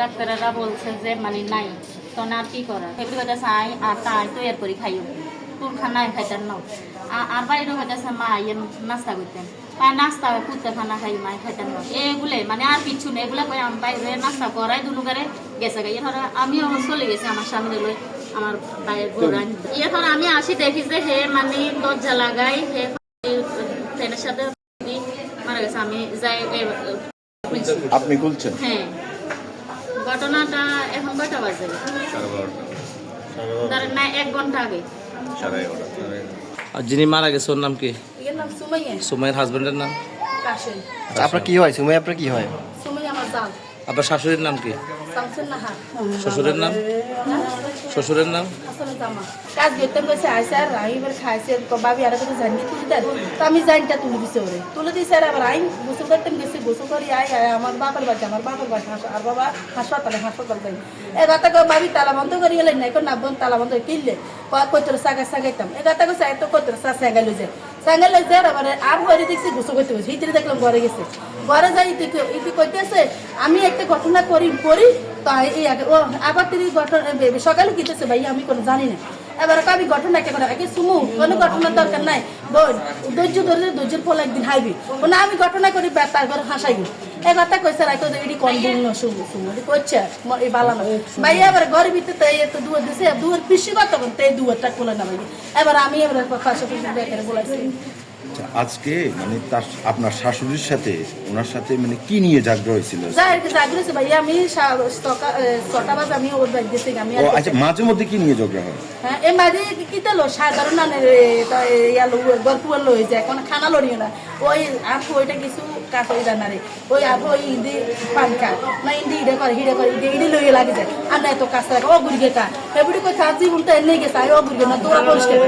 ডাক্তারেরা বলছে যে মানে নাই তো না আর কি করার এগুলো হইতেছে আই আর তাই তৈরি করি খাইও তোর খানায় খাইতেন না আর বাইরে হইতেছে মা ইয়ে নাস্তা করতেন আর নাস্তা কুত্তে খানা খাই মাই খাইতেন না এগুলো মানে আর কিছু নেই এগুলো কই আমি বাইরে নাস্তা করাই দুনু করে গেছে গাই ধরো আমিও চলে গেছি আমার স্বামী লই আমার বাইরের ঘোরান এখন আমি আসি দেখি যে হে মানে দরজা লাগাই হে ফ্রেন্ডের সাথে মারা গেছে আমি যাই আপনি খুলছেন? হ্যাঁ ঘটনাটা এখন কয়টা বাজে ধরেন না 1 ঘন্টা আগে। আর যিনি মারা গেছে ওর নাম কি? এর নাম সুমাইয়া। সুমাইয়ের হাজবেন্ডের নাম? কাশেম। আপনার কি হয়? সুমাইয়া আপনার কি হয়? সুমাইয়া আমার জাল। আপনার শাশুড়ির নাম কি? শামসুন নাহার। শ্বশুরের নাম? শ্বশুরের নাম? হাসান জামা। কাজ করতে গেছে আইসা রাইবার খাইছে বাবি আর কিছু জানি তুই দেন তো আমি জানটা তুলে দিছে ওরে তুলে দিছে আবার আই গোসল করতে গেছে গোসল করি আই আমার বাবার বাড়ি আর বাবা হাসপাতালে যাই এ কথা কো বাবি তালা বন্ধ করি গেলেন না এখন না বন্ধ তালা বন্ধ কিনলে কইতর সাগাইতাম এ কথা কো চাই তো কইতর সাগাইলো যে আবার আর ঘরে দেখছি গোসল করতে গেছে ভিতরে দেখলাম ঘরে গেছে ঘরে যাই ইতি কইতেছে আমি একটা ঘটনা করি তাই এই ও আবার তিনি ঘটনা সকালে কিতেছে ভাই আমি কোনো জানি না এবার আমি ঘটনা কে করে সুমু কোনো ঘটনার দরকার নাই বোন ধৈর্যের ফল একদিন হাইবি না আমি ঘটনা করি তার ঘরে হাসাইবি এই কথা কইছে রাখো এটি কন্টিনিউ না সুমু কইছে এই বালানো ভাই এবার ঘরের ভিতরে তো দুয়ার দিছে দুয়ার পিসি কত করতে এই দুয়ারটা খোলা না ভাই এবার আমি এবার পাশে বেকারে বলাইছি। আজকে মানে তার আপনার শাশুড়ির সাথে ওনার সাথে মানে কি নিয়ে ঝগড়া হয়েছিল? জাগরেছে ভাই আমি 6টা বাজে আমি ওর বাড়ি গেছি আমি আচ্ছা মাঝে মধ্যে কি নিয়ে ঝগড়া হয়? হ্যাঁ এই মাঝে কি তেলো সাধারণ নানের গল্প লই যায় কোনো খানা লড়িও না ওই আর ওইটা কিছু কাটই রান্নারে ওই আর ওই ইন্দি পাঙ্কা না ইন্দি হিডে করে ইডি লইয়ে লাগে যায় আর না এত কাজ থাকে ও গুড়িয়ে কা এগুলি কই জীবনটা এনে গেছে ও গুড়িয়ে না তোরা পরিষ্কার